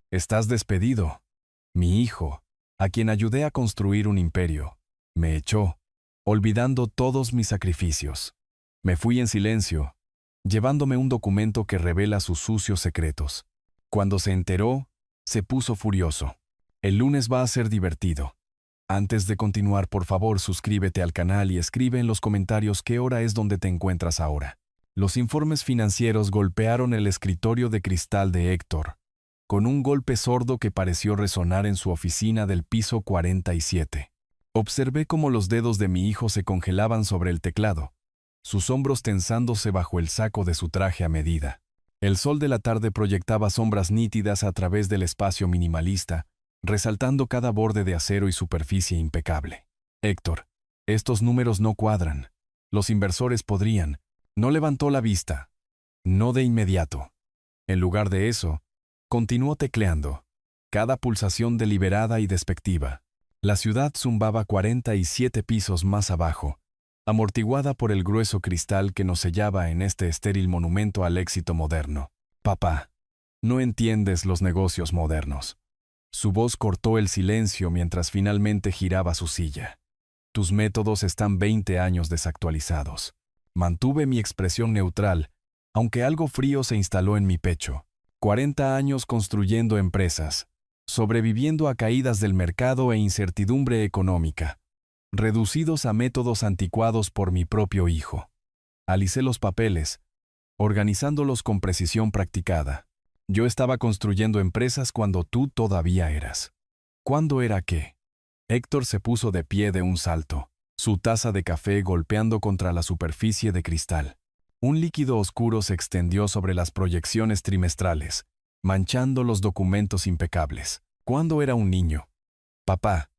Estás despedido. Mi hijo, a quien ayudé a construir un imperio, me echó, olvidando todos mis sacrificios. Me fui en silencio, llevándome un documento que revela sus sucios secretos. Cuando se enteró, se puso furioso. El lunes va a ser divertido. Antes de continuar, por favor, suscríbete al canal y escribe en los comentarios qué hora es donde te encuentras ahora. Los informes financieros golpearon el escritorio de cristal de Héctor, con un golpe sordo que pareció resonar en su oficina del piso 47. Observé cómo los dedos de mi hijo se congelaban sobre el teclado, sus hombros tensándose bajo el saco de su traje a medida. El sol de la tarde proyectaba sombras nítidas a través del espacio minimalista, resaltando cada borde de acero y superficie impecable. Héctor, estos números no cuadran. Los inversores podrían. No levantó la vista. No de inmediato. En lugar de eso, continuó tecleando, cada pulsación deliberada y despectiva. La ciudad zumbaba 47 pisos más abajo, amortiguada por el grueso cristal que nos sellaba en este estéril monumento al éxito moderno. Papá, no entiendes los negocios modernos. Su voz cortó el silencio mientras finalmente giraba su silla. Tus métodos están 20 años desactualizados. Mantuve mi expresión neutral, aunque algo frío se instaló en mi pecho. 40 años construyendo empresas, sobreviviendo a caídas del mercado e incertidumbre económica, reducidos a métodos anticuados por mi propio hijo. Alicé los papeles, organizándolos con precisión practicada. Yo estaba construyendo empresas cuando tú todavía eras. ¿Cuándo era qué? Héctor se puso de pie de un salto, su taza de café golpeando contra la superficie de cristal. Un líquido oscuro se extendió sobre las proyecciones trimestrales, manchando los documentos impecables. ¿Cuándo era un niño? Papá,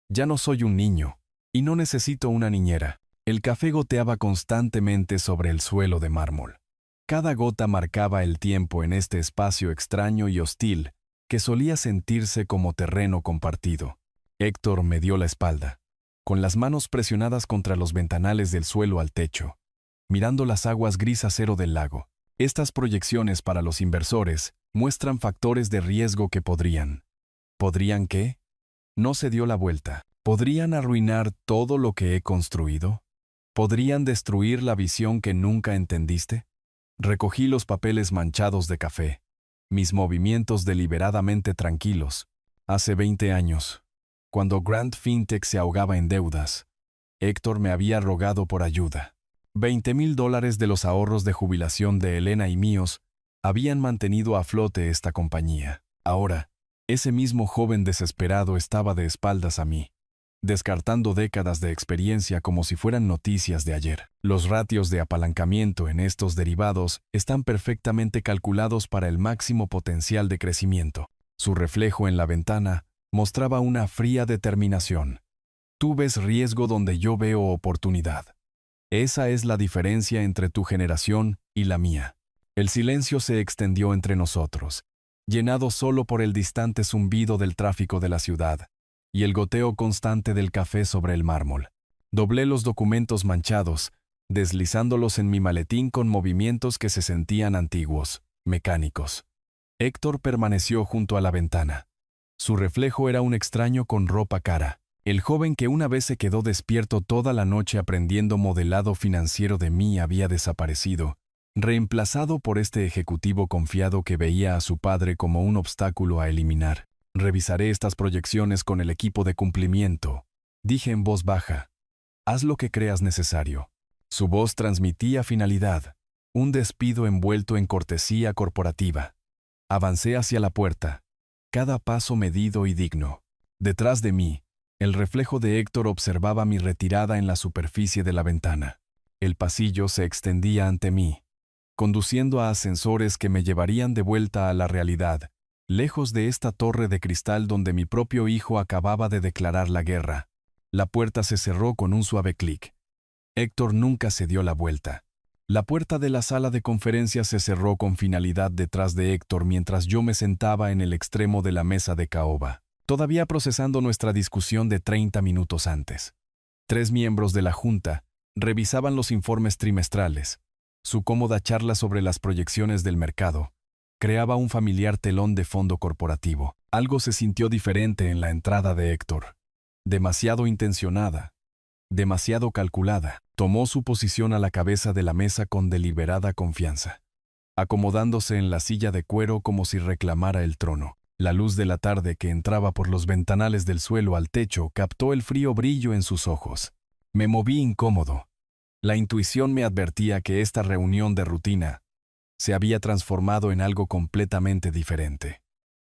ya no soy un niño, y no necesito una niñera. El café goteaba constantemente sobre el suelo de mármol. Cada gota marcaba el tiempo en este espacio extraño y hostil que solía sentirse como terreno compartido. Héctor me dio la espalda, con las manos presionadas contra los ventanales del suelo al techo, mirando las aguas gris acero del lago. Estas proyecciones para los inversores muestran factores de riesgo que podrían. ¿Podrían qué? No se dio la vuelta. ¿Podrían arruinar todo lo que he construido? ¿Podrían destruir la visión que nunca entendiste? Recogí los papeles manchados de café, mis movimientos deliberadamente tranquilos. Hace 20 años, cuando Grand Fintech se ahogaba en deudas, Héctor me había rogado por ayuda. $20,000 de los ahorros de jubilación de Elena y míos habían mantenido a flote esta compañía. Ahora, ese mismo joven desesperado estaba de espaldas a mí, descartando décadas de experiencia como si fueran noticias de ayer. Los ratios de apalancamiento en estos derivados están perfectamente calculados para el máximo potencial de crecimiento. Su reflejo en la ventana mostraba una fría determinación. Tú ves riesgo donde yo veo oportunidad. Esa es la diferencia entre tu generación y la mía. El silencio se extendió entre nosotros, llenado solo por el distante zumbido del tráfico de la ciudad y el goteo constante del café sobre el mármol. Doblé los documentos manchados, deslizándolos en mi maletín con movimientos que se sentían antiguos, mecánicos. Héctor permaneció junto a la ventana. Su reflejo era un extraño con ropa cara. El joven que una vez se quedó despierto toda la noche aprendiendo modelado financiero de mí había desaparecido, reemplazado por este ejecutivo confiado que veía a su padre como un obstáculo a eliminar. Revisaré estas proyecciones con el equipo de cumplimiento, dije en voz baja. Haz lo que creas necesario. Su voz transmitía finalidad, un despido envuelto en cortesía corporativa. Avancé hacia la puerta, cada paso medido y digno. Detrás de mí, el reflejo de Héctor observaba mi retirada en la superficie de la ventana. El pasillo se extendía ante mí, conduciendo a ascensores que me llevarían de vuelta a la realidad, lejos de esta torre de cristal donde mi propio hijo acababa de declarar la guerra. La puerta se cerró con un suave clic. Héctor nunca se dio la vuelta. La puerta de la sala de conferencias se cerró con finalidad detrás de Héctor mientras yo me sentaba en el extremo de la mesa de caoba, todavía procesando nuestra discusión de 30 minutos antes. 3 miembros de la junta revisaban los informes trimestrales, su cómoda charla sobre las proyecciones del mercado, creaba un familiar telón de fondo corporativo. Algo se sintió diferente en la entrada de Héctor. Demasiado intencionada, demasiado calculada. Tomó su posición a la cabeza de la mesa con deliberada confianza, acomodándose en la silla de cuero como si reclamara el trono. La luz de la tarde que entraba por los ventanales del suelo al techo captó el frío brillo en sus ojos. Me moví incómodo. La intuición me advertía que esta reunión de rutina se había transformado en algo completamente diferente.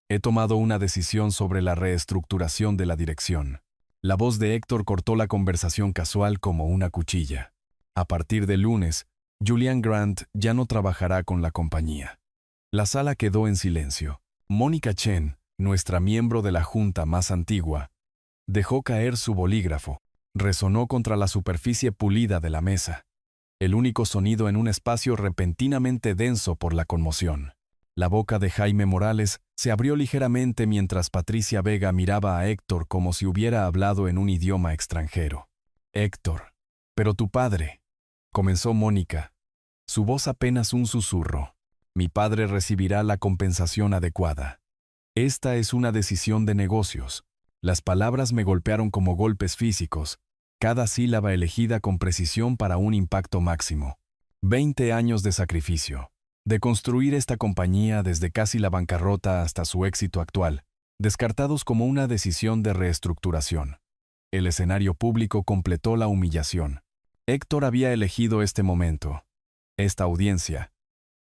He tomado una decisión sobre la reestructuración de la dirección. La voz de Héctor cortó la conversación casual como una cuchilla. A partir del lunes, Julian Grant ya no trabajará con la compañía. La sala quedó en silencio. Mónica Chen, nuestra miembro de la junta más antigua, dejó caer su bolígrafo. Resonó contra la superficie pulida de la mesa. El único sonido en un espacio repentinamente denso por la conmoción. La boca de Jaime Morales se abrió ligeramente mientras Patricia Vega miraba a Héctor como si hubiera hablado en un idioma extranjero. Héctor, pero tu padre, comenzó Mónica. Su voz apenas un susurro. Mi padre recibirá la compensación adecuada. Esta es una decisión de negocios. Las palabras me golpearon como golpes físicos, cada sílaba elegida con precisión para un impacto máximo. 20 años de sacrificio. De construir esta compañía desde casi la bancarrota hasta su éxito actual, descartados como una decisión de reestructuración. El escenario público completó la humillación. Héctor había elegido este momento, esta audiencia,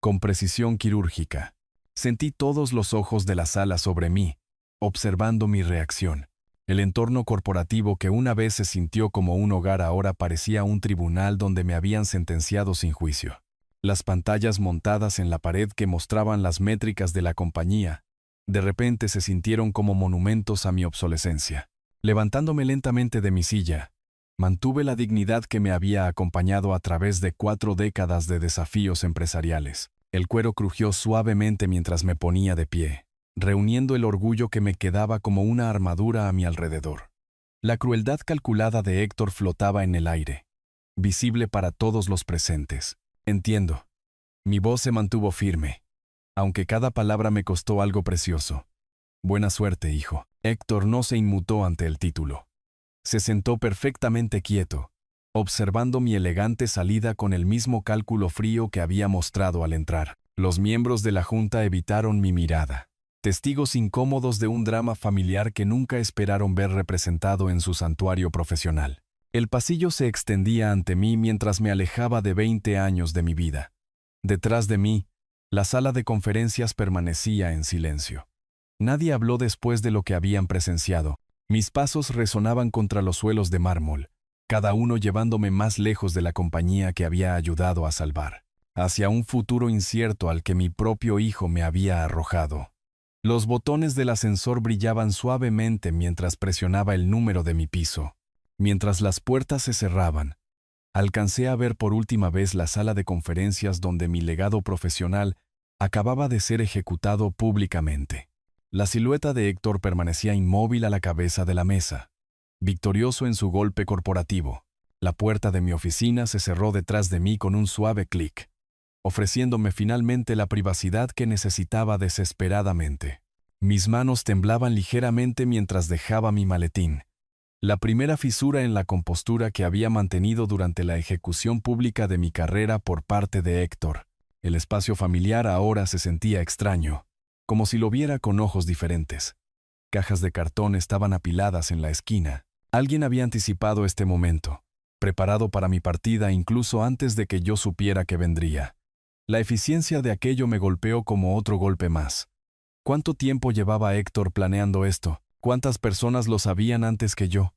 con precisión quirúrgica. Sentí todos los ojos de la sala sobre mí, observando mi reacción. El entorno corporativo que una vez se sintió como un hogar ahora parecía un tribunal donde me habían sentenciado sin juicio. Las pantallas montadas en la pared que mostraban las métricas de la compañía, de repente se sintieron como monumentos a mi obsolescencia. Levantándome lentamente de mi silla, mantuve la dignidad que me había acompañado a través de 4 décadas de desafíos empresariales. El cuero crujió suavemente mientras me ponía de pie, reuniendo el orgullo que me quedaba como una armadura a mi alrededor. La crueldad calculada de Héctor flotaba en el aire, visible para todos los presentes. Entiendo. Mi voz se mantuvo firme, aunque cada palabra me costó algo precioso. Buena suerte, hijo. Héctor no se inmutó ante el título. Se sentó perfectamente quieto, observando mi elegante salida con el mismo cálculo frío que había mostrado al entrar. Los miembros de la junta evitaron mi mirada, testigos incómodos de un drama familiar que nunca esperaron ver representado en su santuario profesional. El pasillo se extendía ante mí mientras me alejaba de 20 años de mi vida. Detrás de mí, la sala de conferencias permanecía en silencio. Nadie habló después de lo que habían presenciado. Mis pasos resonaban contra los suelos de mármol, cada uno llevándome más lejos de la compañía que había ayudado a salvar, hacia un futuro incierto al que mi propio hijo me había arrojado. Los botones del ascensor brillaban suavemente mientras presionaba el número de mi piso. Mientras las puertas se cerraban, alcancé a ver por última vez la sala de conferencias donde mi legado profesional acababa de ser ejecutado públicamente. La silueta de Héctor permanecía inmóvil a la cabeza de la mesa, victorioso en su golpe corporativo. La puerta de mi oficina se cerró detrás de mí con un suave clic, ofreciéndome finalmente la privacidad que necesitaba desesperadamente. Mis manos temblaban ligeramente mientras dejaba mi maletín. La primera fisura en la compostura que había mantenido durante la ejecución pública de mi carrera por parte de Héctor. El espacio familiar ahora se sentía extraño, como si lo viera con ojos diferentes. Cajas de cartón estaban apiladas en la esquina. Alguien había anticipado este momento, preparado para mi partida incluso antes de que yo supiera que vendría. La eficiencia de aquello me golpeó como otro golpe más. ¿Cuánto tiempo llevaba Héctor planeando esto? ¿Cuántas personas lo sabían antes que yo?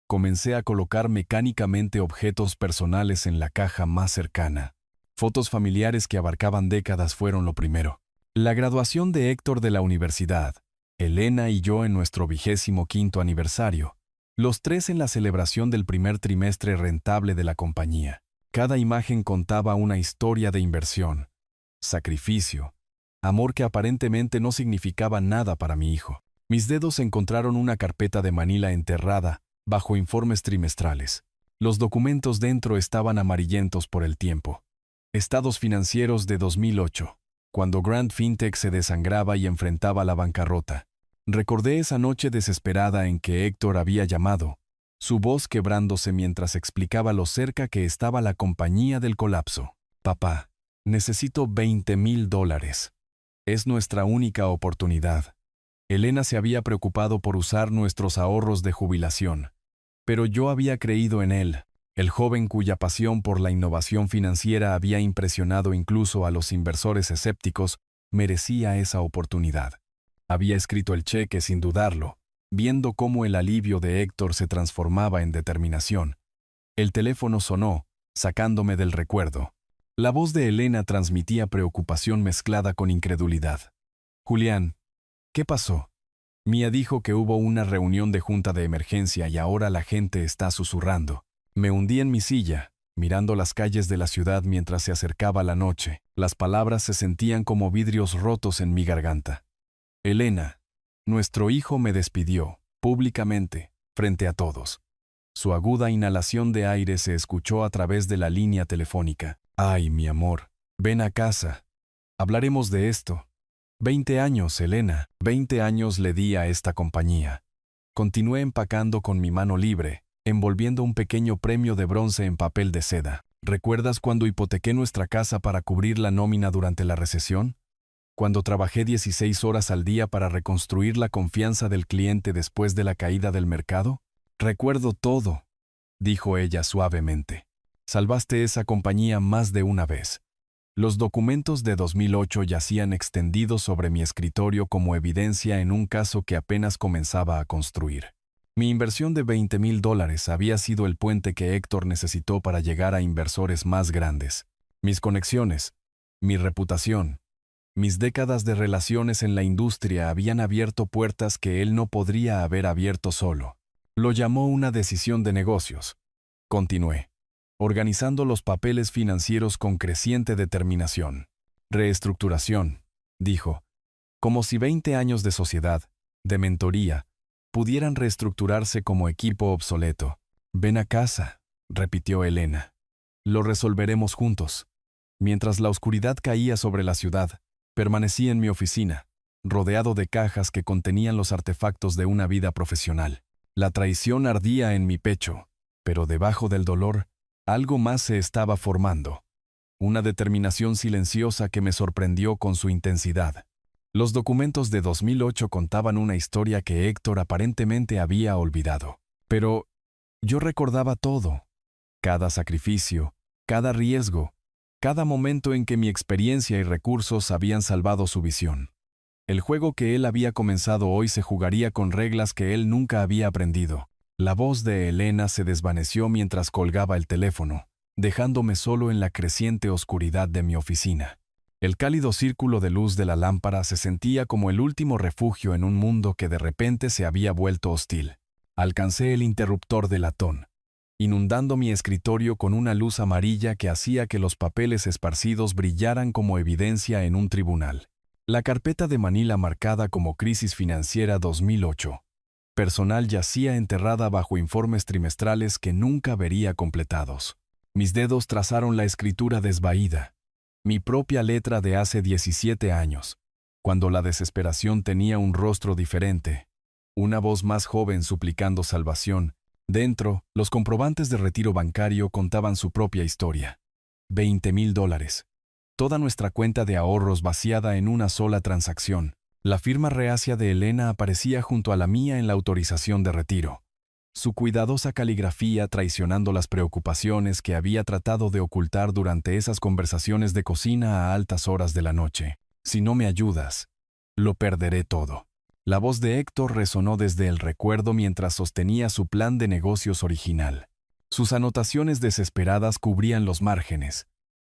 Comencé a colocar mecánicamente objetos personales en la caja más cercana. Fotos familiares que abarcaban décadas fueron lo primero. La graduación de Héctor de la universidad, Elena y yo en nuestro 25º aniversario, los 3 en la celebración del primer trimestre rentable de la compañía. Cada imagen contaba una historia de inversión, sacrificio, amor que aparentemente no significaba nada para mi hijo. Mis dedos encontraron una carpeta de Manila enterrada bajo informes trimestrales. Los documentos dentro estaban amarillentos por el tiempo. Estados financieros de 2008. cuando Grand Fintech se desangraba y enfrentaba la bancarrota. Recordé esa noche desesperada en que Héctor había llamado, su voz quebrándose mientras explicaba lo cerca que estaba la compañía del colapso. Papá, necesito $20,000. Es nuestra única oportunidad. Elena se había preocupado por usar nuestros ahorros de jubilación. Pero yo había creído en él, el joven cuya pasión por la innovación financiera había impresionado incluso a los inversores escépticos, merecía esa oportunidad. Había escrito el cheque sin dudarlo, viendo cómo el alivio de Héctor se transformaba en determinación. El teléfono sonó, sacándome del recuerdo. La voz de Elena transmitía preocupación mezclada con incredulidad. Julián, ¿qué pasó? Mía dijo que hubo una reunión de junta de emergencia y ahora la gente está susurrando. Me hundí en mi silla, mirando las calles de la ciudad mientras se acercaba la noche. Las palabras se sentían como vidrios rotos en mi garganta. Elena, nuestro hijo me despidió, públicamente, frente a todos. Su aguda inhalación de aire se escuchó a través de la línea telefónica. Ay, mi amor, ven a casa. Hablaremos de esto. 20 años, Elena, 20 años le di a esta compañía. Continué empacando con mi mano libre, envolviendo un pequeño premio de bronce en papel de seda. ¿Recuerdas cuando hipotequé nuestra casa para cubrir la nómina durante la recesión? Cuando trabajé 16 horas al día para reconstruir la confianza del cliente después de la caída del mercado? Recuerdo todo, dijo ella suavemente. Salvaste esa compañía más de una vez. Los documentos de 2008 yacían extendidos sobre mi escritorio como evidencia en un caso que apenas comenzaba a construir. Mi inversión de $20,000 había sido el puente que Héctor necesitó para llegar a inversores más grandes. Mis conexiones, mi reputación, mis décadas de relaciones en la industria habían abierto puertas que él no podría haber abierto solo. Lo llamó una decisión de negocios. Continué, organizando los papeles financieros con creciente determinación. Reestructuración, dijo, como si 20 años de sociedad, de mentoría, pudieran reestructurarse como equipo obsoleto. Ven a casa, repitió Elena. Lo resolveremos juntos. Mientras la oscuridad caía sobre la ciudad, permanecí en mi oficina, rodeado de cajas que contenían los artefactos de una vida profesional. La traición ardía en mi pecho, pero debajo del dolor, algo más se estaba formando. Una determinación silenciosa que me sorprendió con su intensidad. Los documentos de 2008 contaban una historia que Héctor aparentemente había olvidado. Pero yo recordaba todo. Cada sacrificio, cada riesgo, cada momento en que mi experiencia y recursos habían salvado su visión. El juego que él había comenzado hoy se jugaría con reglas que él nunca había aprendido. La voz de Elena se desvaneció mientras colgaba el teléfono, dejándome solo en la creciente oscuridad de mi oficina. El cálido círculo de luz de la lámpara se sentía como el último refugio en un mundo que de repente se había vuelto hostil. Alcancé el interruptor de latón, inundando mi escritorio con una luz amarilla que hacía que los papeles esparcidos brillaran como evidencia en un tribunal. La carpeta de Manila marcada como Crisis Financiera 2008. Personal yacía enterrada bajo informes trimestrales que nunca vería completados. Mis dedos trazaron la escritura desvaída. Mi propia letra de hace 17 años, cuando la desesperación tenía un rostro diferente. Una voz más joven suplicando salvación. Dentro, los comprobantes de retiro bancario contaban su propia historia. $20,000. Toda nuestra cuenta de ahorros vaciada en una sola transacción. La firma reacia de Elena aparecía junto a la mía en la autorización de retiro. Su cuidadosa caligrafía traicionando las preocupaciones que había tratado de ocultar durante esas conversaciones de cocina a altas horas de la noche. Si no me ayudas, lo perderé todo. La voz de Héctor resonó desde el recuerdo mientras sostenía su plan de negocios original. Sus anotaciones desesperadas cubrían los márgenes.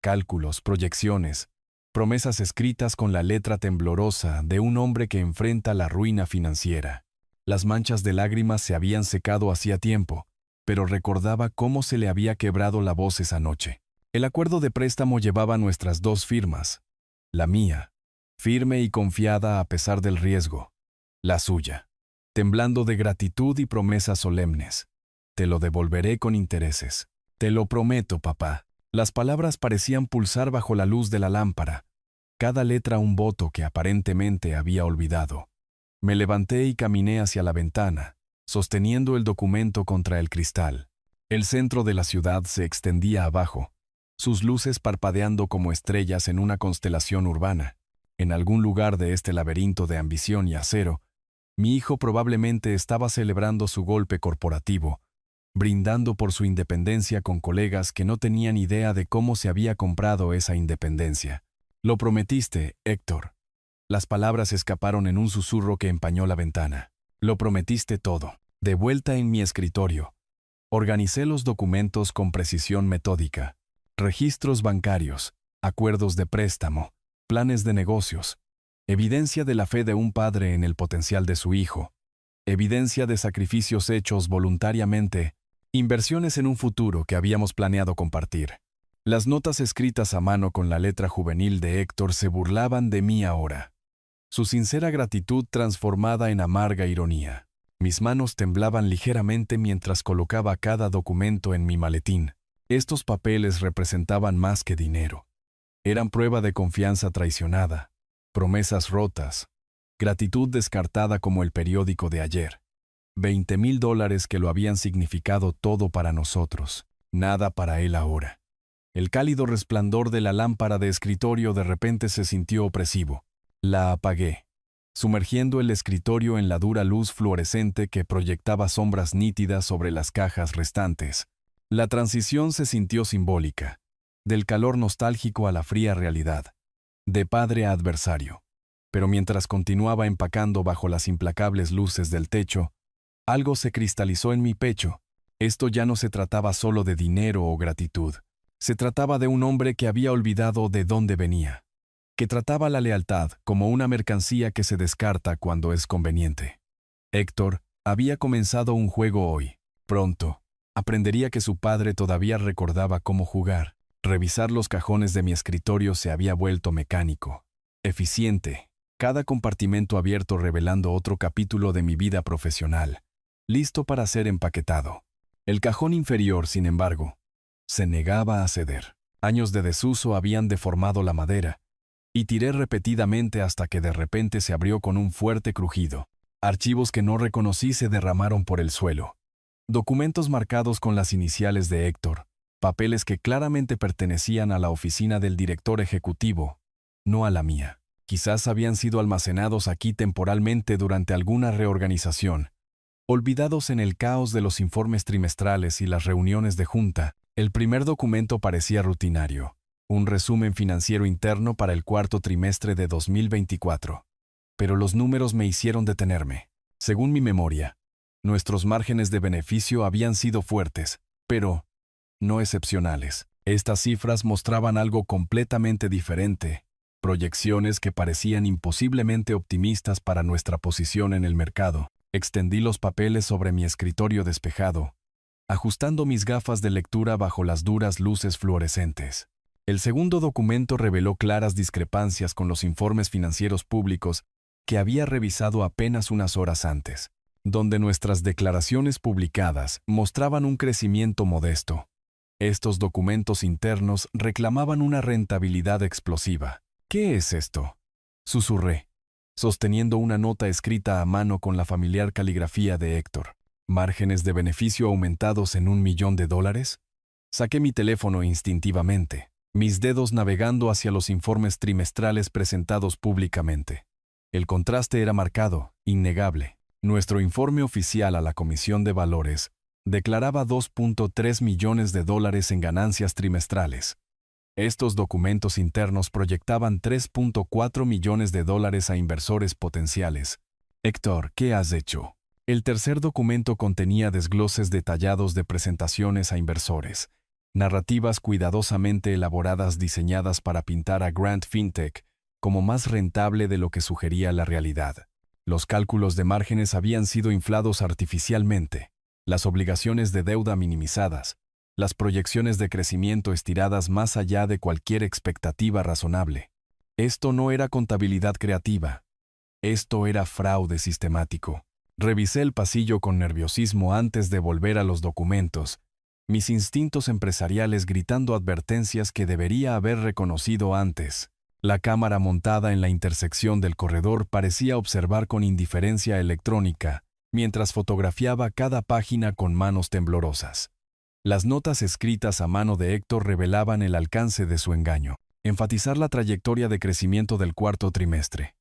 Cálculos, proyecciones, promesas escritas con la letra temblorosa de un hombre que enfrenta la ruina financiera. Las manchas de lágrimas se habían secado hacía tiempo, pero recordaba cómo se le había quebrado la voz esa noche. El acuerdo de préstamo llevaba nuestras dos firmas. La mía, firme y confiada a pesar del riesgo. La suya, temblando de gratitud y promesas solemnes. Te lo devolveré con intereses. Te lo prometo, papá. Las palabras parecían pulsar bajo la luz de la lámpara, cada letra un voto que aparentemente había olvidado. Me levanté y caminé hacia la ventana, sosteniendo el documento contra el cristal. El centro de la ciudad se extendía abajo, sus luces parpadeando como estrellas en una constelación urbana. En algún lugar de este laberinto de ambición y acero, mi hijo probablemente estaba celebrando su golpe corporativo, brindando por su independencia con colegas que no tenían idea de cómo se había comprado esa independencia. Lo prometiste, Héctor. Las palabras escaparon en un susurro que empañó la ventana. Lo prometiste todo. De vuelta en mi escritorio, organicé los documentos con precisión metódica. Registros bancarios, acuerdos de préstamo, planes de negocios, evidencia de la fe de un padre en el potencial de su hijo, evidencia de sacrificios hechos voluntariamente, inversiones en un futuro que habíamos planeado compartir. Las notas escritas a mano con la letra juvenil de Héctor se burlaban de mí ahora. Su sincera gratitud transformada en amarga ironía. Mis manos temblaban ligeramente mientras colocaba cada documento en mi maletín. Estos papeles representaban más que dinero. Eran prueba de confianza traicionada, promesas rotas, gratitud descartada como el periódico de ayer. $20,000 que lo habían significado todo para nosotros, nada para él ahora. El cálido resplandor de la lámpara de escritorio de repente se sintió opresivo. La apagué, sumergiendo el escritorio en la dura luz fluorescente que proyectaba sombras nítidas sobre las cajas restantes. La transición se sintió simbólica, del calor nostálgico a la fría realidad, de padre a adversario. Pero mientras continuaba empacando bajo las implacables luces del techo, algo se cristalizó en mi pecho. Esto ya no se trataba solo de dinero o gratitud. Se trataba de un hombre que había olvidado de dónde venía, que trataba la lealtad como una mercancía que se descarta cuando es conveniente. Héctor había comenzado un juego hoy. Pronto, aprendería que su padre todavía recordaba cómo jugar. Revisar los cajones de mi escritorio se había vuelto mecánico, eficiente, cada compartimento abierto revelando otro capítulo de mi vida profesional, listo para ser empaquetado. El cajón inferior, sin embargo, se negaba a ceder. Años de desuso habían deformado la madera, y tiré repetidamente hasta que de repente se abrió con un fuerte crujido. Archivos que no reconocí se derramaron por el suelo. Documentos marcados con las iniciales de Héctor, papeles que claramente pertenecían a la oficina del director ejecutivo, no a la mía. Quizás habían sido almacenados aquí temporalmente durante alguna reorganización. Olvidados en el caos de los informes trimestrales y las reuniones de junta, el primer documento parecía rutinario, un resumen financiero interno para el cuarto trimestre de 2024. Pero los números me hicieron detenerme. Según mi memoria, nuestros márgenes de beneficio habían sido fuertes, pero no excepcionales. Estas cifras mostraban algo completamente diferente, proyecciones que parecían imposiblemente optimistas para nuestra posición en el mercado. Extendí los papeles sobre mi escritorio despejado, ajustando mis gafas de lectura bajo las duras luces fluorescentes. El segundo documento reveló claras discrepancias con los informes financieros públicos que había revisado apenas unas horas antes, donde nuestras declaraciones publicadas mostraban un crecimiento modesto. Estos documentos internos reclamaban una rentabilidad explosiva. ¿Qué es esto?, susurré, sosteniendo una nota escrita a mano con la familiar caligrafía de Héctor. ¿Márgenes de beneficio aumentados en $1 millón? Saqué mi teléfono instintivamente, mis dedos navegando hacia los informes trimestrales presentados públicamente. El contraste era marcado, innegable. Nuestro informe oficial a la Comisión de Valores declaraba $2.3 millones en ganancias trimestrales. Estos documentos internos proyectaban $3.4 millones a inversores potenciales. Héctor, ¿qué has hecho? El tercer documento contenía desgloses detallados de presentaciones a inversores, narrativas cuidadosamente elaboradas diseñadas para pintar a Grant FinTech como más rentable de lo que sugería la realidad. Los cálculos de márgenes habían sido inflados artificialmente, las obligaciones de deuda minimizadas, las proyecciones de crecimiento estiradas más allá de cualquier expectativa razonable. Esto no era contabilidad creativa. Esto era fraude sistemático. Revisé el pasillo con nerviosismo antes de volver a los documentos, mis instintos empresariales gritando advertencias que debería haber reconocido antes. La cámara montada en la intersección del corredor parecía observar con indiferencia electrónica, mientras fotografiaba cada página con manos temblorosas. Las notas escritas a mano de Héctor revelaban el alcance de su engaño. Enfatizar la trayectoria de crecimiento del cuarto trimestre.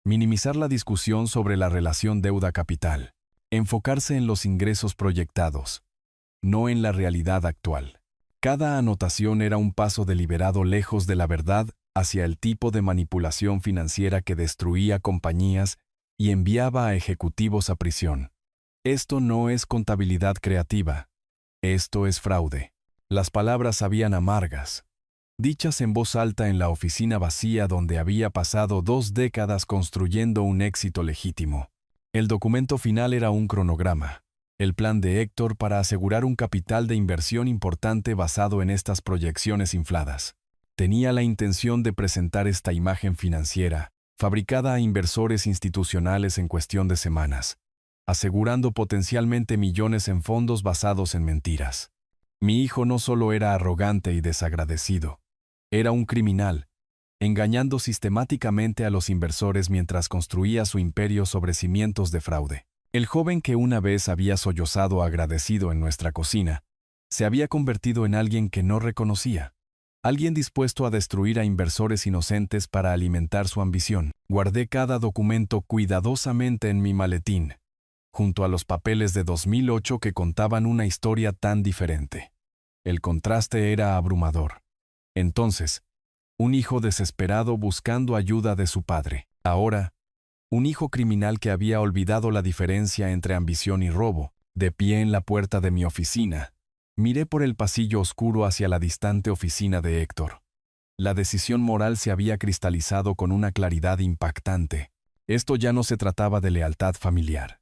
Minimizar la discusión sobre la relación deuda-capital. Enfocarse en los ingresos proyectados, no en la realidad actual. Cada anotación era un paso deliberado lejos de la verdad hacia el tipo de manipulación financiera que destruía compañías y enviaba a ejecutivos a prisión. Esto no es contabilidad creativa. Esto es fraude. Las palabras sabían amargas, dichas en voz alta en la oficina vacía donde había pasado 2 décadas construyendo un éxito legítimo. El documento final era un cronograma, el plan de Héctor para asegurar un capital de inversión importante basado en estas proyecciones infladas. Tenía la intención de presentar esta imagen financiera, fabricada a inversores institucionales en cuestión de semanas, asegurando potencialmente millones en fondos basados en mentiras. Mi hijo no solo era arrogante y desagradecido, era un criminal, engañando sistemáticamente a los inversores mientras construía su imperio sobre cimientos de fraude. El joven que una vez había sollozado agradecido en nuestra cocina, se había convertido en alguien que no reconocía. Alguien dispuesto a destruir a inversores inocentes para alimentar su ambición. Guardé cada documento cuidadosamente en mi maletín, junto a los papeles de 2008 que contaban una historia tan diferente. El contraste era abrumador. Entonces, un hijo desesperado buscando ayuda de su padre. Ahora, un hijo criminal que había olvidado la diferencia entre ambición y robo. De pie en la puerta de mi oficina, miré por el pasillo oscuro hacia la distante oficina de Héctor. La decisión moral se había cristalizado con una claridad impactante. Esto ya no se trataba de lealtad familiar.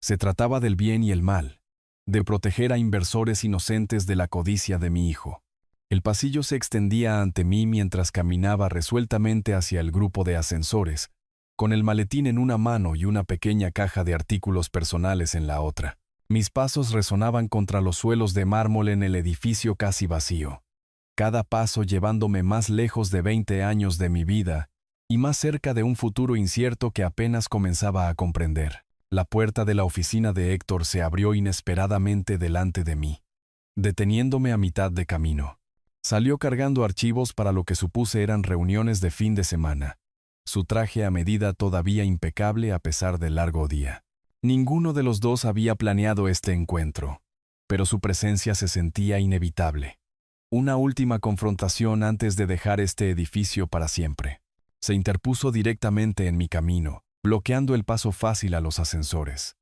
Se trataba del bien y el mal, de proteger a inversores inocentes de la codicia de mi hijo. El pasillo se extendía ante mí mientras caminaba resueltamente hacia el grupo de ascensores, con el maletín en una mano y una pequeña caja de artículos personales en la otra. Mis pasos resonaban contra los suelos de mármol en el edificio casi vacío, cada paso llevándome más lejos de 20 años de mi vida y más cerca de un futuro incierto que apenas comenzaba a comprender. La puerta de la oficina de Héctor se abrió inesperadamente delante de mí, deteniéndome a mitad de camino. Salió cargando archivos para lo que supuse eran reuniones de fin de semana, su traje a medida todavía impecable a pesar del largo día. Ninguno de los dos había planeado este encuentro, pero su presencia se sentía inevitable. Una última confrontación antes de dejar este edificio para siempre. Se interpuso directamente en mi camino, bloqueando el paso fácil a los ascensores.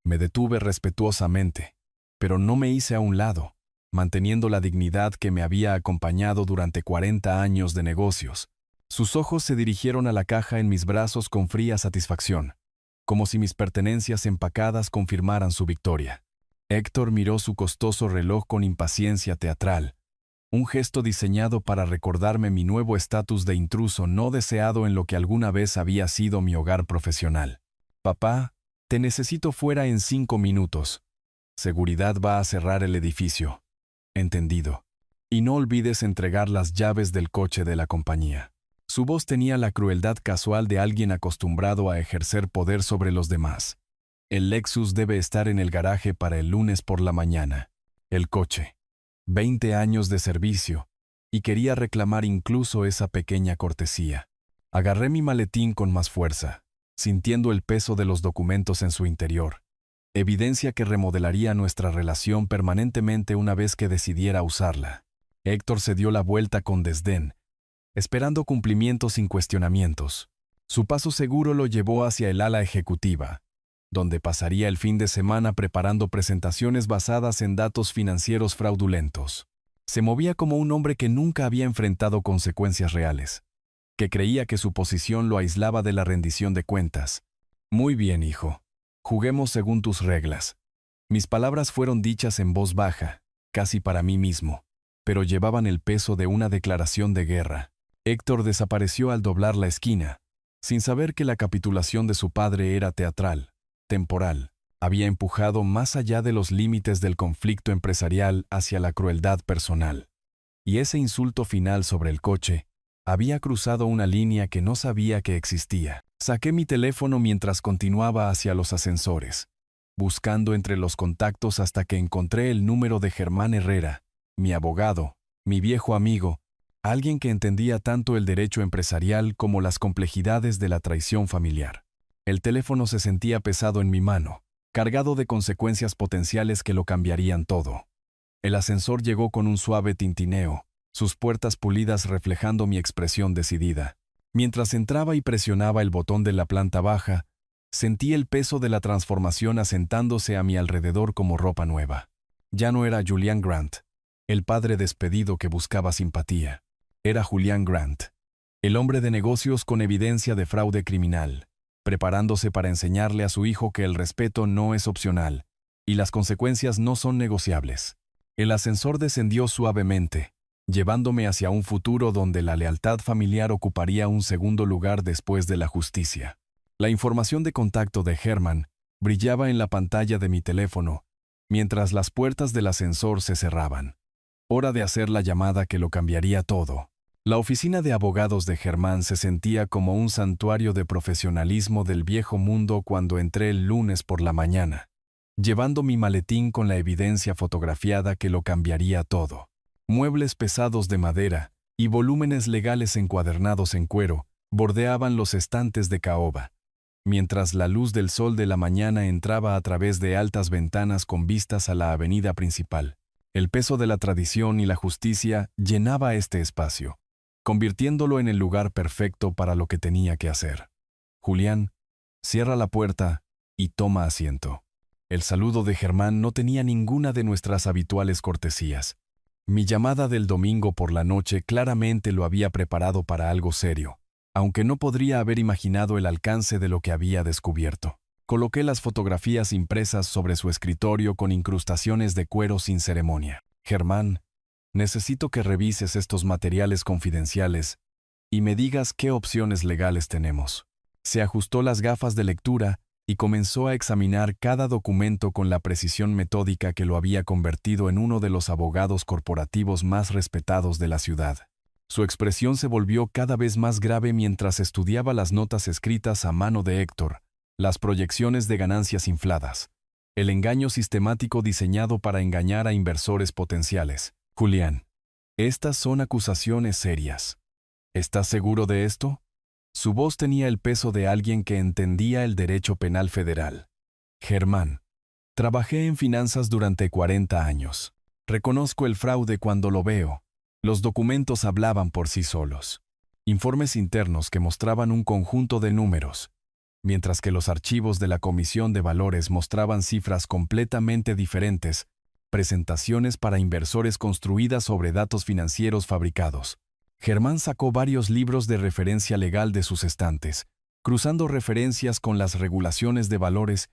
Me detuve respetuosamente, pero no me hice a un lado, manteniendo la dignidad que me había acompañado durante 40 años de negocios. Sus ojos se dirigieron a la caja en mis brazos con fría satisfacción, como si mis pertenencias empacadas confirmaran su victoria. Héctor miró su costoso reloj con impaciencia teatral, un gesto diseñado para recordarme mi nuevo estatus de intruso no deseado en lo que alguna vez había sido mi hogar profesional. Papá, te necesito fuera en 5 minutos. Seguridad va a cerrar el edificio. Entendido. Y no olvides entregar las llaves del coche de la compañía. Su voz tenía la crueldad casual de alguien acostumbrado a ejercer poder sobre los demás. El Lexus debe estar en el garaje para el lunes por la mañana. El coche. 20 años de servicio, y quería reclamar incluso esa pequeña cortesía. Agarré mi maletín con más fuerza, sintiendo el peso de los documentos en su interior, evidencia que remodelaría nuestra relación permanentemente una vez que decidiera usarla. Héctor se dio la vuelta con desdén, esperando cumplimientos sin cuestionamientos. Su paso seguro lo llevó hacia el ala ejecutiva, donde pasaría el fin de semana preparando presentaciones basadas en datos financieros fraudulentos. Se movía como un hombre que nunca había enfrentado consecuencias reales, que creía que su posición lo aislaba de la rendición de cuentas. Muy bien, hijo. Juguemos según tus reglas. Mis palabras fueron dichas en voz baja, casi para mí mismo, pero llevaban el peso de una declaración de guerra. Héctor desapareció al doblar la esquina, sin saber que la capitulación de su padre era teatral, temporal. Había empujado más allá de los límites del conflicto empresarial hacia la crueldad personal. Y ese insulto final sobre el coche Había cruzado una línea que no sabía que existía. Saqué mi teléfono mientras continuaba hacia los ascensores, buscando entre los contactos hasta que encontré el número de Germán Herrera, mi abogado, mi viejo amigo, alguien que entendía tanto el derecho empresarial como las complejidades de la traición familiar. El teléfono se sentía pesado en mi mano, cargado de consecuencias potenciales que lo cambiarían todo. El ascensor llegó con un suave tintineo, sus puertas pulidas reflejando mi expresión decidida. Mientras entraba y presionaba el botón de la planta baja, sentí el peso de la transformación asentándose a mi alrededor como ropa nueva. Ya no era Julian Grant, el padre despedido que buscaba simpatía. Era Julian Grant, el hombre de negocios con evidencia de fraude criminal, preparándose para enseñarle a su hijo que el respeto no es opcional y las consecuencias no son negociables. El ascensor descendió suavemente, llevándome hacia un futuro donde la lealtad familiar ocuparía un segundo lugar después de la justicia. La información de contacto de Germán brillaba en la pantalla de mi teléfono, mientras las puertas del ascensor se cerraban. Hora de hacer la llamada que lo cambiaría todo. La oficina de abogados de Germán se sentía como un santuario de profesionalismo del viejo mundo cuando entré el lunes por la mañana, llevando mi maletín con la evidencia fotografiada que lo cambiaría todo. Muebles pesados de madera y volúmenes legales encuadernados en cuero bordeaban los estantes de caoba, mientras la luz del sol de la mañana entraba a través de altas ventanas con vistas a la avenida principal. El peso de la tradición y la justicia llenaba este espacio, convirtiéndolo en el lugar perfecto para lo que tenía que hacer. Julián, cierra la puerta y toma asiento. El saludo de Germán no tenía ninguna de nuestras habituales cortesías. Mi llamada del domingo por la noche claramente lo había preparado para algo serio, aunque no podría haber imaginado el alcance de lo que había descubierto. Coloqué las fotografías impresas sobre su escritorio con incrustaciones de cuero sin ceremonia. Germán, necesito que revises estos materiales confidenciales y me digas qué opciones legales tenemos. Se ajustó las gafas de lectura y comenzó a examinar cada documento con la precisión metódica que lo había convertido en uno de los abogados corporativos más respetados de la ciudad. Su expresión se volvió cada vez más grave mientras estudiaba las notas escritas a mano de Héctor, las proyecciones de ganancias infladas, el engaño sistemático diseñado para engañar a inversores potenciales. Julián, estas son acusaciones serias. ¿Estás seguro de esto? Su voz tenía el peso de alguien que entendía el derecho penal federal. Germán, trabajé en finanzas durante 40 años. Reconozco el fraude cuando lo veo. Los documentos hablaban por sí solos. Informes internos que mostraban un conjunto de números, mientras que los archivos de la Comisión de Valores mostraban cifras completamente diferentes, presentaciones para inversores construidas sobre datos financieros fabricados. Germán sacó varios libros de referencia legal de sus estantes, cruzando referencias con las regulaciones de valores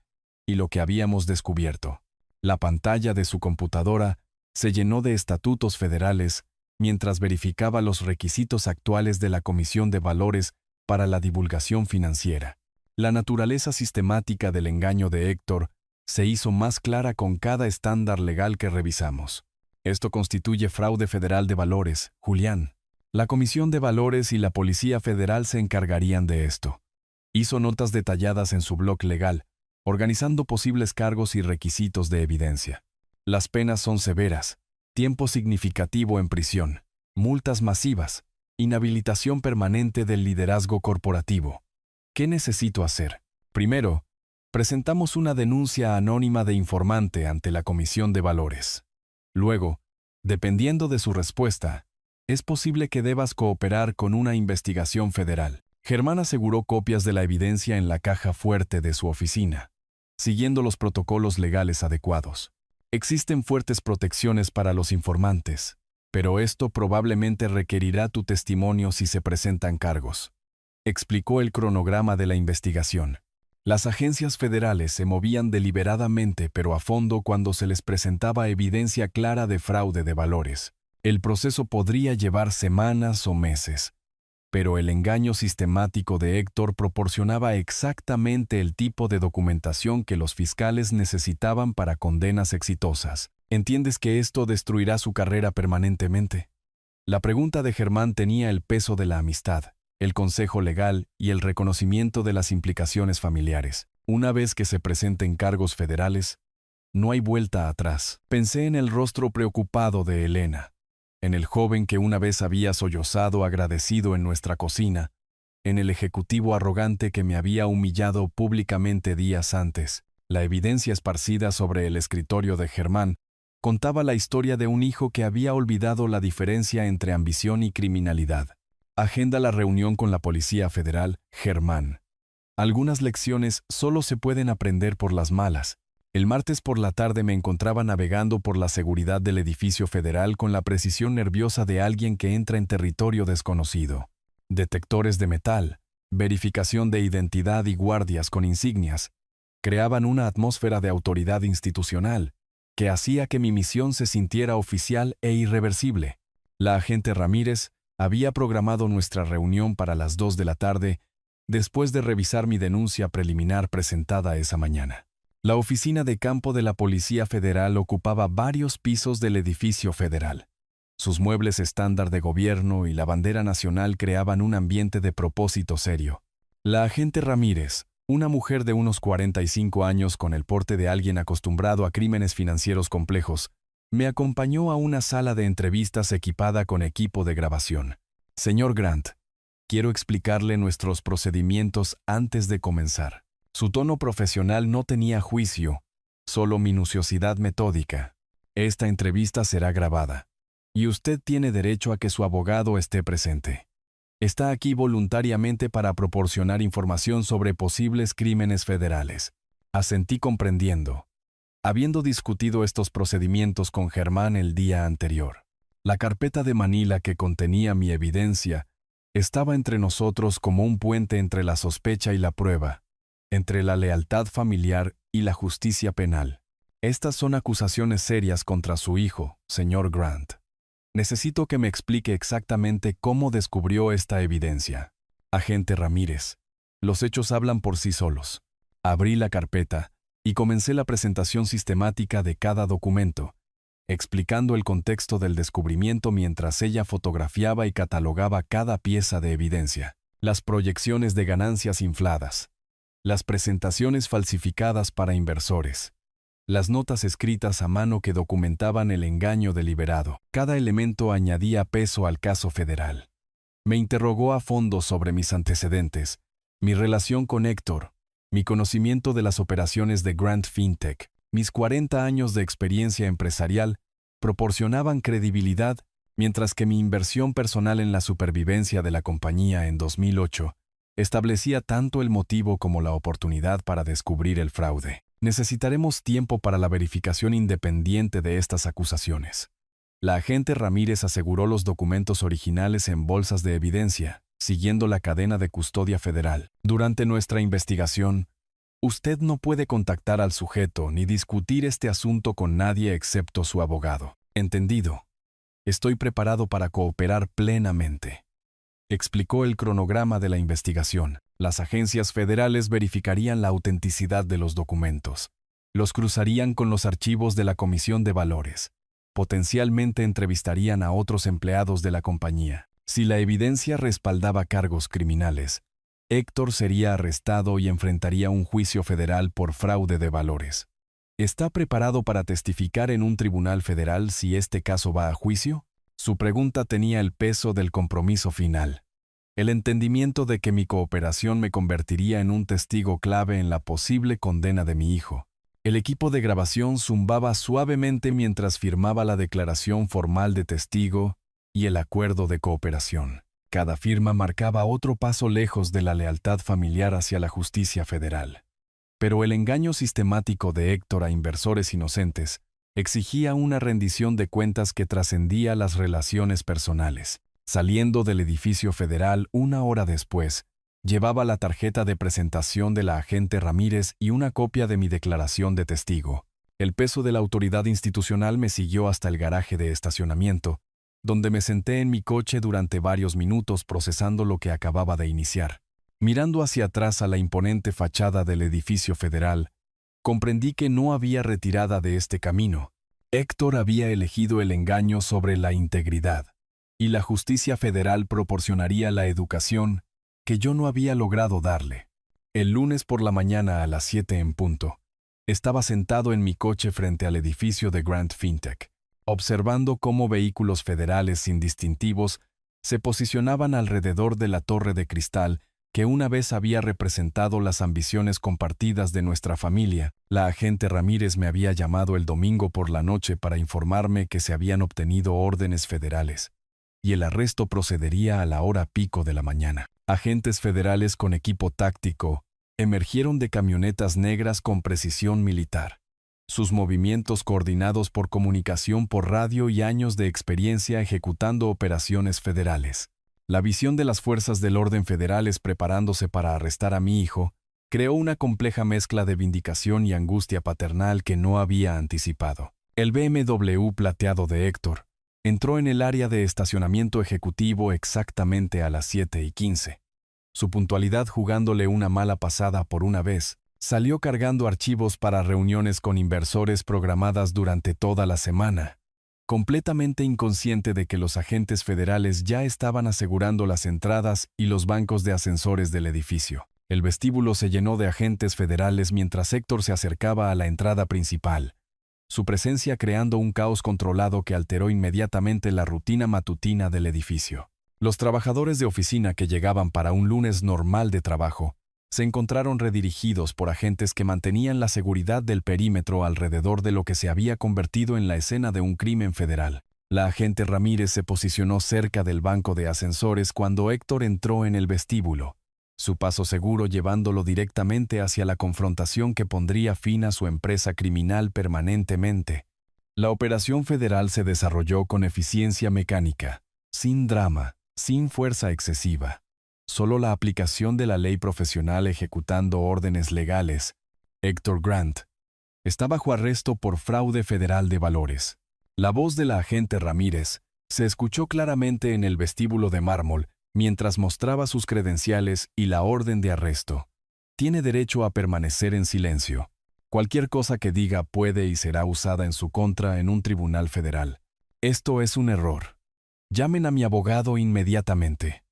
y lo que habíamos descubierto. La pantalla de su computadora se llenó de estatutos federales mientras verificaba los requisitos actuales de la Comisión de Valores para la divulgación financiera. La naturaleza sistemática del engaño de Héctor se hizo más clara con cada estándar legal que revisamos. Esto constituye fraude federal de valores, Julián. La Comisión de Valores y la Policía Federal se encargarían de esto. Hizo notas detalladas en su blog legal, organizando posibles cargos y requisitos de evidencia. Las penas son severas, tiempo significativo en prisión, multas masivas, inhabilitación permanente del liderazgo corporativo. ¿Qué necesito hacer? Primero, presentamos una denuncia anónima de informante ante la Comisión de Valores. Luego, dependiendo de su respuesta, es posible que debas cooperar con una investigación federal. Germán aseguró copias de la evidencia en la caja fuerte de su oficina, siguiendo los protocolos legales adecuados. Existen fuertes protecciones para los informantes, pero esto probablemente requerirá tu testimonio si se presentan cargos. Explicó el cronograma de la investigación. Las agencias federales se movían deliberadamente pero a fondo cuando se les presentaba evidencia clara de fraude de valores. El proceso podría llevar semanas o meses, pero el engaño sistemático de Héctor proporcionaba exactamente el tipo de documentación que los fiscales necesitaban para condenas exitosas. ¿Entiendes que esto destruirá su carrera permanentemente? La pregunta de Germán tenía el peso de la amistad, el consejo legal y el reconocimiento de las implicaciones familiares. Una vez que se presenten cargos federales, no hay vuelta atrás. Pensé en el rostro preocupado de Elena, en el joven que una vez había sollozado agradecido en nuestra cocina, en el ejecutivo arrogante que me había humillado públicamente días antes. La evidencia esparcida sobre el escritorio de Germán contaba la historia de un hijo que había olvidado la diferencia entre ambición y criminalidad. Agenda la reunión con la Policía Federal, Germán. Algunas lecciones solo se pueden aprender por las malas. El martes por la tarde me encontraba navegando por la seguridad del edificio federal con la precisión nerviosa de alguien que entra en territorio desconocido. Detectores de metal, verificación de identidad y guardias con insignias creaban una atmósfera de autoridad institucional que hacía que mi misión se sintiera oficial e irreversible. La agente Ramírez había programado nuestra reunión para las 2 de la tarde después de revisar mi denuncia preliminar presentada esa mañana. La oficina de campo de la Policía Federal ocupaba varios pisos del edificio federal. Sus muebles estándar de gobierno y la bandera nacional creaban un ambiente de propósito serio. La agente Ramírez, una mujer de unos 45 años con el porte de alguien acostumbrado a crímenes financieros complejos, me acompañó a una sala de entrevistas equipada con equipo de grabación. Señor Grant, quiero explicarle nuestros procedimientos antes de comenzar. Su tono profesional no tenía juicio, solo minuciosidad metódica. Esta entrevista será grabada, y usted tiene derecho a que su abogado esté presente. Está aquí voluntariamente para proporcionar información sobre posibles crímenes federales. Asentí comprendiendo, habiendo discutido estos procedimientos con Germán el día anterior. La carpeta de Manila que contenía mi evidencia estaba entre nosotros como un puente entre la sospecha y la prueba, entre la lealtad familiar y la justicia penal. Estas son acusaciones serias contra su hijo, señor Grant. Necesito que me explique exactamente cómo descubrió esta evidencia. Agente Ramírez, los hechos hablan por sí solos. Abrí la carpeta y comencé la presentación sistemática de cada documento, explicando el contexto del descubrimiento mientras ella fotografiaba y catalogaba cada pieza de evidencia. Las proyecciones de ganancias infladas, las presentaciones falsificadas para inversores, las notas escritas a mano que documentaban el engaño deliberado. Cada elemento añadía peso al caso federal. Me interrogó a fondo sobre mis antecedentes, mi relación con Héctor, mi conocimiento de las operaciones de Grant FinTech. Mis 40 años de experiencia empresarial proporcionaban credibilidad, mientras que mi inversión personal en la supervivencia de la compañía en 2008 establecía tanto el motivo como la oportunidad para descubrir el fraude. Necesitaremos tiempo para la verificación independiente de estas acusaciones. La agente Ramírez aseguró los documentos originales en bolsas de evidencia, siguiendo la cadena de custodia federal. Durante nuestra investigación, usted no puede contactar al sujeto ni discutir este asunto con nadie excepto su abogado. Entendido. Estoy preparado para cooperar plenamente. Explicó el cronograma de la investigación. Las agencias federales verificarían la autenticidad de los documentos. Los cruzarían con los archivos de la Comisión de Valores. Potencialmente entrevistarían a otros empleados de la compañía. Si la evidencia respaldaba cargos criminales, Héctor sería arrestado y enfrentaría un juicio federal por fraude de valores. ¿Está preparado para testificar en un tribunal federal si este caso va a juicio? Su pregunta tenía el peso del compromiso final. El entendimiento de que mi cooperación me convertiría en un testigo clave en la posible condena de mi hijo. El equipo de grabación zumbaba suavemente mientras firmaba la declaración formal de testigo y el acuerdo de cooperación. Cada firma marcaba otro paso lejos de la lealtad familiar hacia la justicia federal. Pero el engaño sistemático de Héctor a inversores inocentes exigía una rendición de cuentas que trascendía las relaciones personales. Saliendo del edificio federal 1 hora después, llevaba la tarjeta de presentación de la agente Ramírez y una copia de mi declaración de testigo. El peso de la autoridad institucional me siguió hasta el garaje de estacionamiento, donde me senté en mi coche durante varios minutos procesando lo que acababa de iniciar. Mirando hacia atrás a la imponente fachada del edificio federal, comprendí que no había retirada de este camino. Héctor había elegido el engaño sobre la integridad. y la justicia federal proporcionaría la educación que yo no había logrado darle. El lunes por la mañana a las 7 en punto, estaba sentado en mi coche frente al edificio de Grand Fintech, observando cómo vehículos federales sin distintivos se posicionaban alrededor de la torre de cristal que una vez había representado las ambiciones compartidas de nuestra familia. La agente Ramírez me había llamado el domingo por la noche para informarme que se habían obtenido órdenes federales, y el arresto procedería a la hora pico de la mañana. Agentes federales con equipo táctico emergieron de camionetas negras con precisión militar. Sus movimientos coordinados por comunicación por radio y años de experiencia ejecutando operaciones federales. La visión de las fuerzas del orden federales preparándose para arrestar a mi hijo creó una compleja mezcla de vindicación y angustia paternal que no había anticipado. El BMW plateado de Héctor entró en el área de estacionamiento ejecutivo exactamente a las 7:15. Su puntualidad, jugándole una mala pasada por una vez, salió cargando archivos para reuniones con inversores programadas durante toda la semana, completamente inconsciente de que los agentes federales ya estaban asegurando las entradas y los bancos de ascensores del edificio. El vestíbulo se llenó de agentes federales mientras Héctor se acercaba a la entrada principal, su presencia creando un caos controlado que alteró inmediatamente la rutina matutina del edificio. Los trabajadores de oficina que llegaban para un lunes normal de trabajo se encontraron redirigidos por agentes que mantenían la seguridad del perímetro alrededor de lo que se había convertido en la escena de un crimen federal. La agente Ramírez se posicionó cerca del banco de ascensores cuando Héctor entró en el vestíbulo, su paso seguro llevándolo directamente hacia la confrontación que pondría fin a su empresa criminal permanentemente. La operación federal se desarrolló con eficiencia mecánica, sin drama, sin fuerza excesiva. Solo la aplicación de la ley profesional ejecutando órdenes legales. Héctor Grant está bajo arresto por fraude federal de valores. La voz de la agente Ramírez se escuchó claramente en el vestíbulo de mármol mientras mostraba sus credenciales y la orden de arresto. Tiene derecho a permanecer en silencio. Cualquier cosa que diga puede y será usada en su contra en un tribunal federal. Esto es un error. Llamen a mi abogado inmediatamente.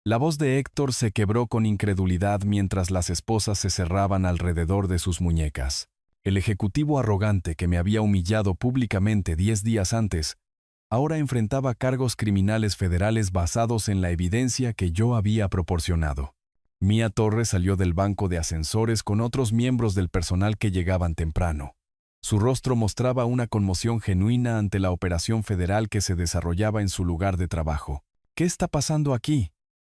La voz de Héctor se quebró con incredulidad mientras las esposas se cerraban alrededor de sus muñecas. El ejecutivo arrogante que me había humillado públicamente 10 días antes, ahora enfrentaba cargos criminales federales basados en la evidencia que yo había proporcionado. Mía Torres salió del banco de ascensores con otros miembros del personal que llegaban temprano. Su rostro mostraba una conmoción genuina ante la operación federal que se desarrollaba en su lugar de trabajo. ¿Qué está pasando aquí?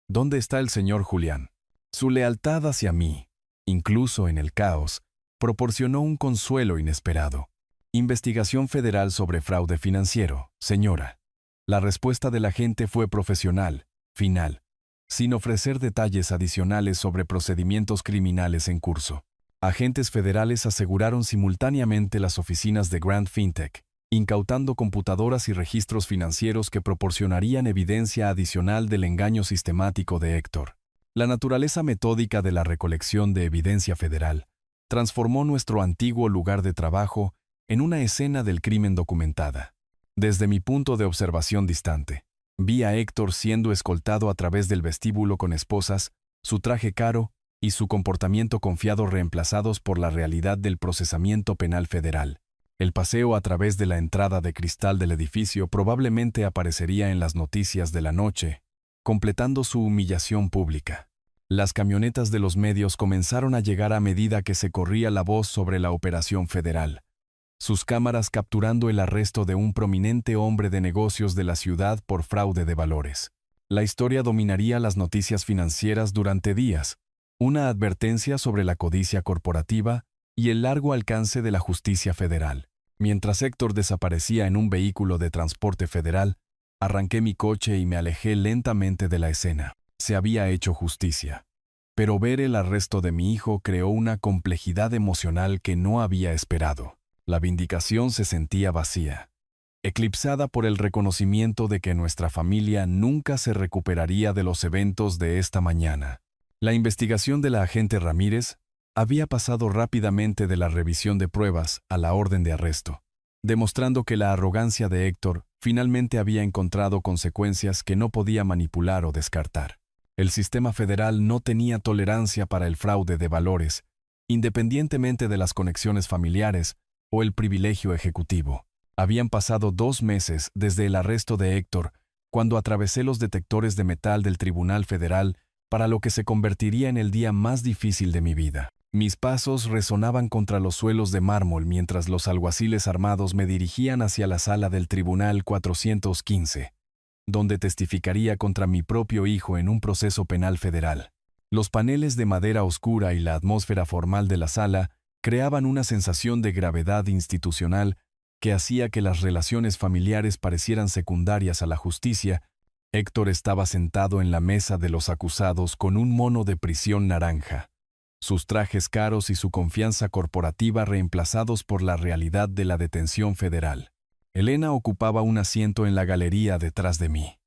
¿Dónde está el señor Julián? Su lealtad hacia mí, incluso en el caos, proporcionó un consuelo inesperado. Investigación federal sobre fraude financiero, señora. La respuesta del agente fue profesional, final, sin ofrecer detalles adicionales sobre procedimientos criminales en curso. Agentes federales aseguraron simultáneamente las oficinas de Grand Fintech, incautando computadoras y registros financieros que proporcionarían evidencia adicional del engaño sistemático de Héctor. La naturaleza metódica de la recolección de evidencia federal transformó nuestro antiguo lugar de trabajo en una escena del crimen documentada. Desde mi punto de observación distante, vi a Héctor siendo escoltado a través del vestíbulo con esposas, su traje caro y su comportamiento confiado reemplazados por la realidad del procesamiento penal federal. El paseo a través de la entrada de cristal del edificio probablemente aparecería en las noticias de la noche, completando su humillación pública. Las camionetas de los medios comenzaron a llegar a medida que se corría la voz sobre la operación federal, sus cámaras capturando el arresto de un prominente hombre de negocios de la ciudad por fraude de valores. La historia dominaría las noticias financieras durante días, una advertencia sobre la codicia corporativa y el largo alcance de la justicia federal. Mientras Héctor desaparecía en un vehículo de transporte federal, arranqué mi coche y me alejé lentamente de la escena. Se había hecho justicia. Pero ver el arresto de mi hijo creó una complejidad emocional que no había esperado. La vindicación se sentía vacía, eclipsada por el reconocimiento de que nuestra familia nunca se recuperaría de los eventos de esta mañana. La investigación de la agente Ramírez había pasado rápidamente de la revisión de pruebas a la orden de arresto. demostrando que la arrogancia de Héctor finalmente había encontrado consecuencias que no podía manipular o descartar. El sistema federal no tenía tolerancia para el fraude de valores, independientemente de las conexiones familiares o el privilegio ejecutivo. Habían pasado 2 meses desde el arresto de Héctor, cuando atravesé los detectores de metal del Tribunal Federal para lo que se convertiría en el día más difícil de mi vida. Mis pasos resonaban contra los suelos de mármol mientras los alguaciles armados me dirigían hacia la sala del Tribunal 415, donde testificaría contra mi propio hijo en un proceso penal federal. Los paneles de madera oscura y la atmósfera formal de la sala creaban una sensación de gravedad institucional que hacía que las relaciones familiares parecieran secundarias a la justicia. Héctor estaba sentado en la mesa de los acusados con un mono de prisión naranja, sus trajes caros y su confianza corporativa reemplazados por la realidad de la detención federal. Elena ocupaba un asiento en la galería detrás de mí,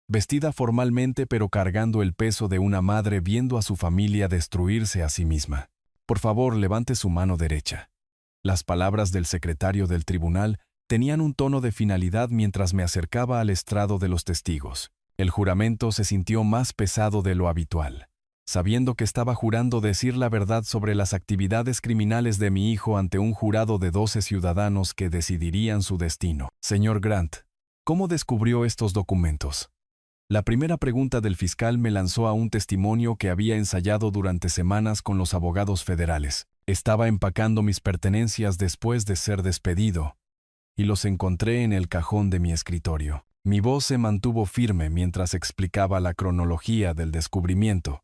vestida formalmente pero cargando el peso de una madre viendo a su familia destruirse a sí misma. Por favor, levante su mano derecha. Las palabras del secretario del tribunal tenían un tono de finalidad mientras me acercaba al estrado de los testigos. El juramento se sintió más pesado de lo habitual, sabiendo que estaba jurando decir la verdad sobre las actividades criminales de mi hijo ante un jurado de 12 ciudadanos que decidirían su destino. Señor Grant, ¿cómo descubrió estos documentos? La primera pregunta del fiscal me lanzó a un testimonio que había ensayado durante semanas con los abogados federales. Estaba empacando mis pertenencias después de ser despedido, y los encontré en el cajón de mi escritorio. Mi voz se mantuvo firme mientras explicaba la cronología del descubrimiento,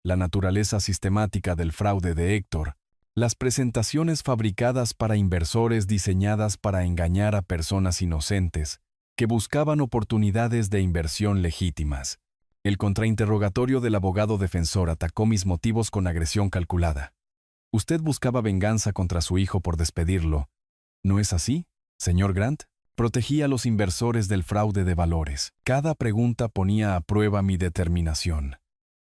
la naturaleza sistemática del fraude de Héctor, las presentaciones fabricadas para inversores diseñadas para engañar a personas inocentes que buscaban oportunidades de inversión legítimas. El contrainterrogatorio del abogado defensor atacó mis motivos con agresión calculada. Usted buscaba venganza contra su hijo por despedirlo, ¿no es así, señor Grant? Protegí a los inversores del fraude de valores. Cada pregunta ponía a prueba mi determinación.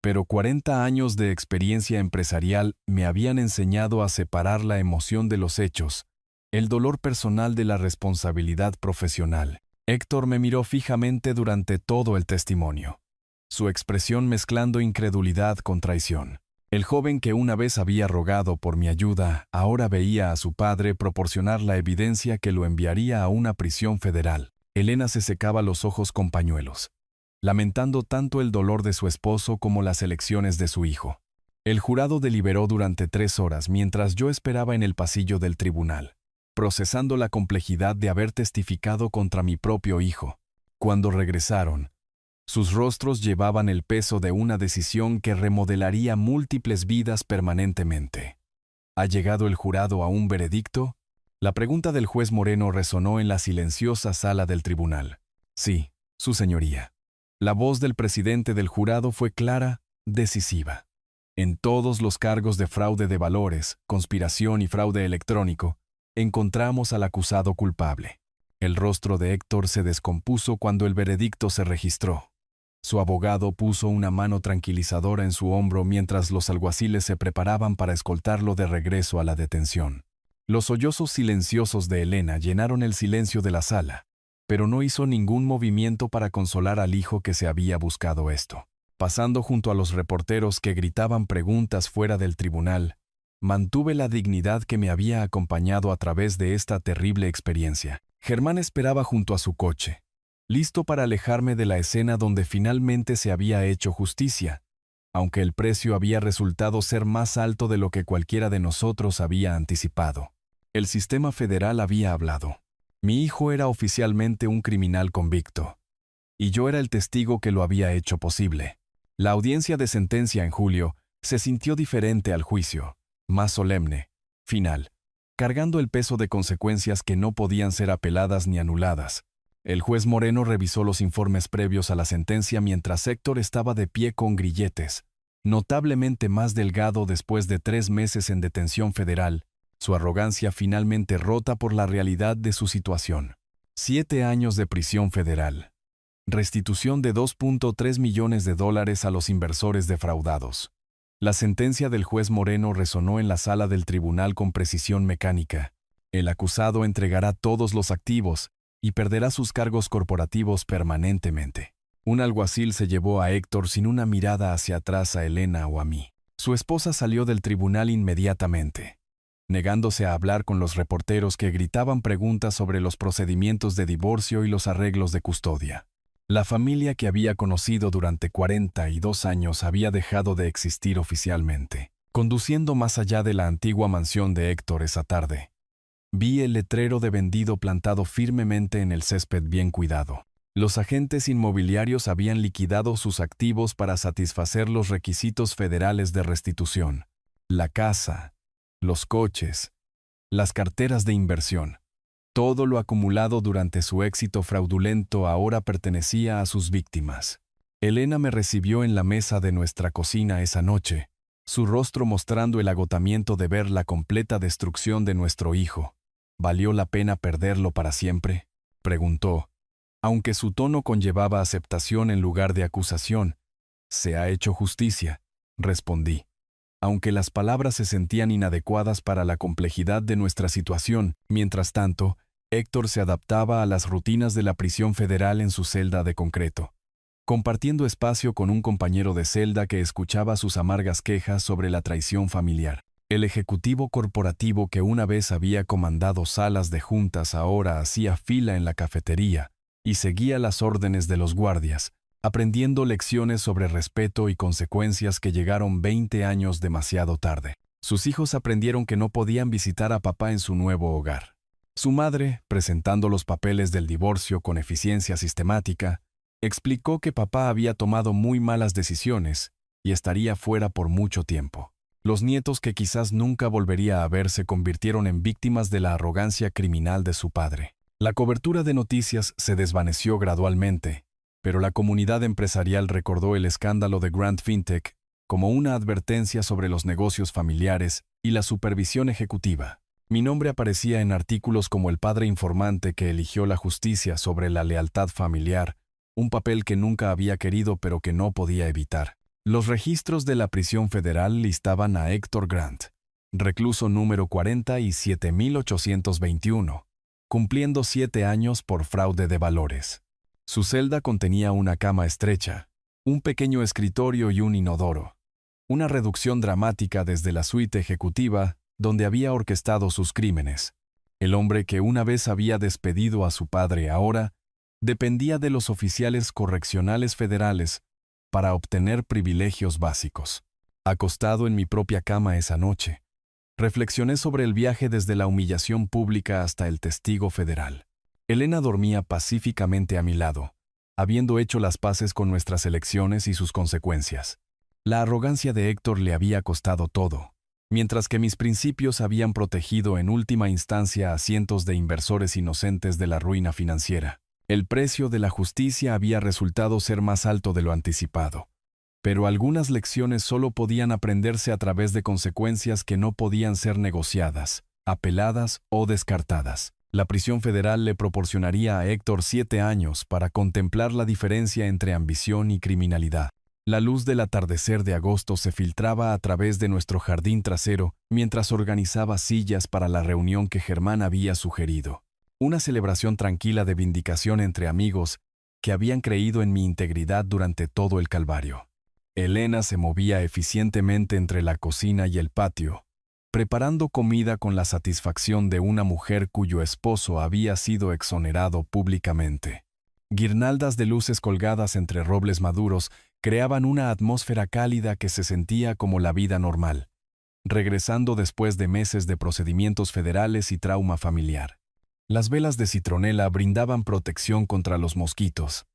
Pero 40 años de experiencia empresarial me habían enseñado a separar la emoción de los hechos, el dolor personal de la responsabilidad profesional. Héctor me miró fijamente durante todo el testimonio, su expresión mezclando incredulidad con traición. El joven que una vez había rogado por mi ayuda, ahora veía a su padre proporcionar la evidencia que lo enviaría a una prisión federal. Elena se secaba los ojos con pañuelos, lamentando tanto el dolor de su esposo como las elecciones de su hijo. El jurado deliberó durante 3 horas mientras yo esperaba en el pasillo del tribunal, procesando la complejidad de haber testificado contra mi propio hijo. Cuando regresaron, sus rostros llevaban el peso de una decisión que remodelaría múltiples vidas permanentemente. ¿Ha llegado el jurado a un veredicto? La pregunta del juez Moreno resonó en la silenciosa sala del tribunal. Sí, su señoría. La voz del presidente del jurado fue clara, decisiva. En todos los cargos de fraude de valores, conspiración y fraude electrónico, encontramos al acusado culpable. El rostro de Héctor se descompuso cuando el veredicto se registró. Su abogado puso una mano tranquilizadora en su hombro mientras los alguaciles se preparaban para escoltarlo de regreso a la detención. Los sollozos silenciosos de Elena llenaron el silencio de la sala, pero no hizo ningún movimiento para consolar al hijo que se había buscado esto. Pasando junto a los reporteros que gritaban preguntas fuera del tribunal, mantuve la dignidad que me había acompañado a través de esta terrible experiencia. Germán esperaba junto a su coche, listo para alejarme de la escena donde finalmente se había hecho justicia, aunque el precio había resultado ser más alto de lo que cualquiera de nosotros había anticipado. El sistema federal había hablado. Mi hijo era oficialmente un criminal convicto, y yo era el testigo que lo había hecho posible. La audiencia de sentencia en julio se sintió diferente al juicio, más solemne, final, cargando el peso de consecuencias que no podían ser apeladas ni anuladas. El juez Moreno revisó los informes previos a la sentencia mientras Héctor estaba de pie con grilletes, notablemente más delgado después de 3 meses en detención federal, su arrogancia finalmente rota por la realidad de su situación. 7 años de prisión federal. Restitución de $2.3 millones a los inversores defraudados. La sentencia del juez Moreno resonó en la sala del tribunal con precisión mecánica. El acusado entregará todos los activos y perderá sus cargos corporativos permanentemente. Un alguacil se llevó a Héctor sin una mirada hacia atrás a Elena o a mí. Su esposa salió del tribunal inmediatamente, negándose a hablar con los reporteros que gritaban preguntas sobre los procedimientos de divorcio y los arreglos de custodia. La familia que había conocido durante 42 años había dejado de existir oficialmente. Conduciendo más allá de la antigua mansión de Héctor esa tarde, vi el letrero de vendido plantado firmemente en el césped bien cuidado. Los agentes inmobiliarios habían liquidado sus activos para satisfacer los requisitos federales de restitución. La casa, los coches, las carteras de inversión. Todo lo acumulado durante su éxito fraudulento ahora pertenecía a sus víctimas. Elena me recibió en la mesa de nuestra cocina esa noche, su rostro mostrando el agotamiento de ver la completa destrucción de nuestro hijo. ¿Valió la pena perderlo para siempre?, preguntó, aunque su tono conllevaba aceptación en lugar de acusación. «Se ha hecho justicia», respondí. Aunque las palabras se sentían inadecuadas para la complejidad de nuestra situación, mientras tanto, Héctor se adaptaba a las rutinas de la prisión federal en su celda de concreto, compartiendo espacio con un compañero de celda que escuchaba sus amargas quejas sobre la traición familiar. El ejecutivo corporativo que una vez había comandado salas de juntas ahora hacía fila en la cafetería y seguía las órdenes de los guardias, aprendiendo lecciones sobre respeto y consecuencias que llegaron 20 años demasiado tarde. Sus hijos aprendieron que no podían visitar a papá en su nuevo hogar. Su madre, presentando los papeles del divorcio con eficiencia sistemática, explicó que papá había tomado muy malas decisiones y estaría fuera por mucho tiempo. Los nietos que quizás nunca volvería a ver se convirtieron en víctimas de la arrogancia criminal de su padre. La cobertura de noticias se desvaneció gradualmente, pero la comunidad empresarial recordó el escándalo de Grand Fintech como una advertencia sobre los negocios familiares y la supervisión ejecutiva. Mi nombre aparecía en artículos como el padre informante que eligió la justicia sobre la lealtad familiar, un papel que nunca había querido pero que no podía evitar. Los registros de la prisión federal listaban a Héctor Grant, recluso número 47821, cumpliendo 7 años por fraude de valores. Su celda contenía una cama estrecha, un pequeño escritorio y un inodoro. Una reducción dramática desde la suite ejecutiva, donde había orquestado sus crímenes. El hombre que una vez había despedido a su padre ahora dependía de los oficiales correccionales federales para obtener privilegios básicos. Acostado en mi propia cama esa noche, reflexioné sobre el viaje desde la humillación pública hasta el testigo federal. Elena dormía pacíficamente a mi lado, habiendo hecho las paces con nuestras elecciones y sus consecuencias. La arrogancia de Héctor le había costado todo, mientras que mis principios habían protegido en última instancia a cientos de inversores inocentes de la ruina financiera. El precio de la justicia había resultado ser más alto de lo anticipado. Pero algunas lecciones solo podían aprenderse a través de consecuencias que no podían ser negociadas, apeladas o descartadas. La prisión federal le proporcionaría a Héctor 7 años para contemplar la diferencia entre ambición y criminalidad. La luz del atardecer de agosto se filtraba a través de nuestro jardín trasero mientras organizaba sillas para la reunión que Germán había sugerido. Una celebración tranquila de vindicación entre amigos que habían creído en mi integridad durante todo el calvario. Elena se movía eficientemente entre la cocina y el patio, preparando comida con la satisfacción de una mujer cuyo esposo había sido exonerado públicamente. Guirnaldas de luces colgadas entre robles maduros creaban una atmósfera cálida que se sentía como la vida normal, regresando después de meses de procedimientos federales y trauma familiar. Las velas de citronela brindaban protección contra los mosquitos,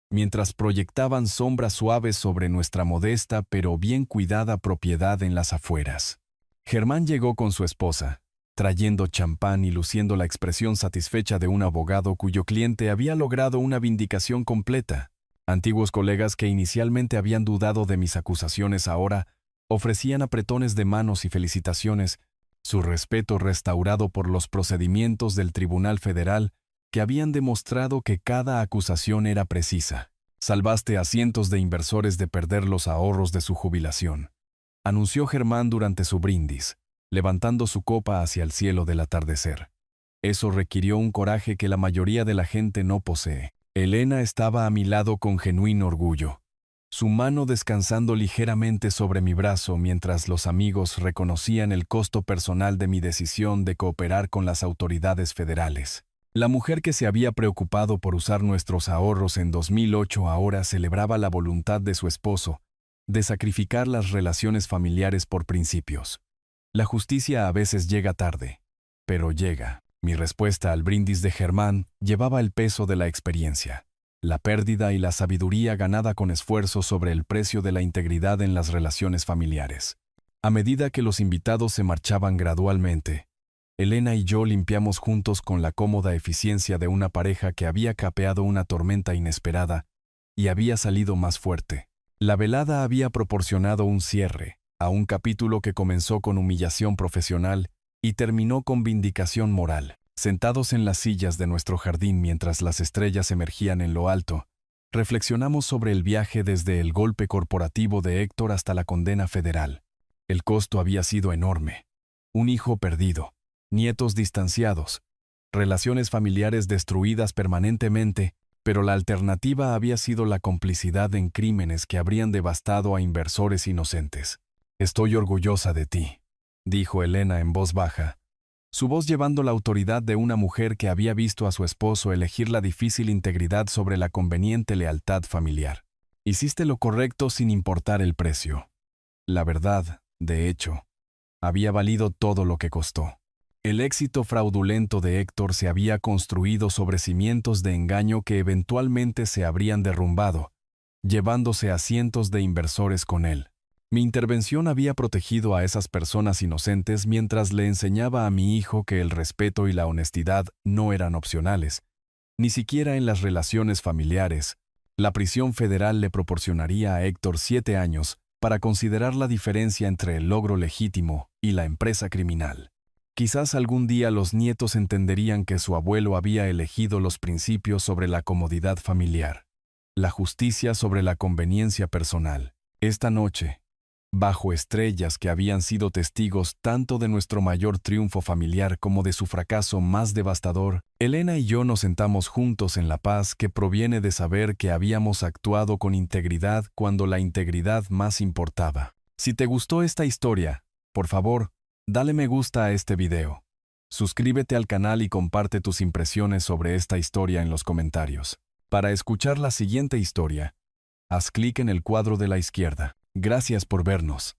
mientras proyectaban sombras suaves sobre nuestra modesta pero bien cuidada propiedad en las afueras. Germán llegó con su esposa, trayendo champán y luciendo la expresión satisfecha de un abogado cuyo cliente había logrado una vindicación completa. Antiguos colegas que inicialmente habían dudado de mis acusaciones ahora ofrecían apretones de manos y felicitaciones, su respeto restaurado por los procedimientos del Tribunal Federal que habían demostrado que cada acusación era precisa. Salvaste a cientos de inversores de perder los ahorros de su jubilación, anunció Germán durante su brindis, levantando su copa hacia el cielo del atardecer. Eso requirió un coraje que la mayoría de la gente no posee. Elena estaba a mi lado con genuino orgullo, su mano descansando ligeramente sobre mi brazo mientras los amigos reconocían el costo personal de mi decisión de cooperar con las autoridades federales. La mujer que se había preocupado por usar nuestros ahorros en 2008 ahora celebraba la voluntad de su esposo de sacrificar las relaciones familiares por principios. La justicia a veces llega tarde, pero llega. Mi respuesta al brindis de Germán llevaba el peso de la experiencia, la pérdida y la sabiduría ganada con esfuerzo sobre el precio de la integridad en las relaciones familiares. A medida que los invitados se marchaban gradualmente, Elena y yo limpiamos juntos con la cómoda eficiencia de una pareja que había capeado una tormenta inesperada y había salido más fuerte. La velada había proporcionado un cierre a un capítulo que comenzó con humillación profesional y terminó con vindicación moral. Sentados en las sillas de nuestro jardín mientras las estrellas emergían en lo alto, reflexionamos sobre el viaje desde el golpe corporativo de Héctor hasta la condena federal. El costo había sido enorme. Un hijo perdido, nietos distanciados, relaciones familiares destruidas permanentemente, pero la alternativa había sido la complicidad en crímenes que habrían devastado a inversores inocentes. «Estoy orgullosa de ti», dijo Elena en voz baja, su voz llevando la autoridad de una mujer que había visto a su esposo elegir la difícil integridad sobre la conveniente lealtad familiar. «Hiciste lo correcto sin importar el precio. La verdad, de hecho, había valido todo lo que costó». El éxito fraudulento de Héctor se había construido sobre cimientos de engaño que eventualmente se habrían derrumbado, llevándose a cientos de inversores con él. Mi intervención había protegido a esas personas inocentes mientras le enseñaba a mi hijo que el respeto y la honestidad no eran opcionales, ni siquiera en las relaciones familiares. La prisión federal le proporcionaría a Héctor 7 años para considerar la diferencia entre el logro legítimo y la empresa criminal. Quizás algún día los nietos entenderían que su abuelo había elegido los principios sobre la comodidad familiar, la justicia sobre la conveniencia personal. Esta noche, bajo estrellas que habían sido testigos tanto de nuestro mayor triunfo familiar como de su fracaso más devastador, Elena y yo nos sentamos juntos en la paz que proviene de saber que habíamos actuado con integridad cuando la integridad más importaba. Si te gustó esta historia, por favor, dale me gusta a este video. Suscríbete al canal y comparte tus impresiones sobre esta historia en los comentarios. Para escuchar la siguiente historia, haz clic en el cuadro de la izquierda. Gracias por vernos.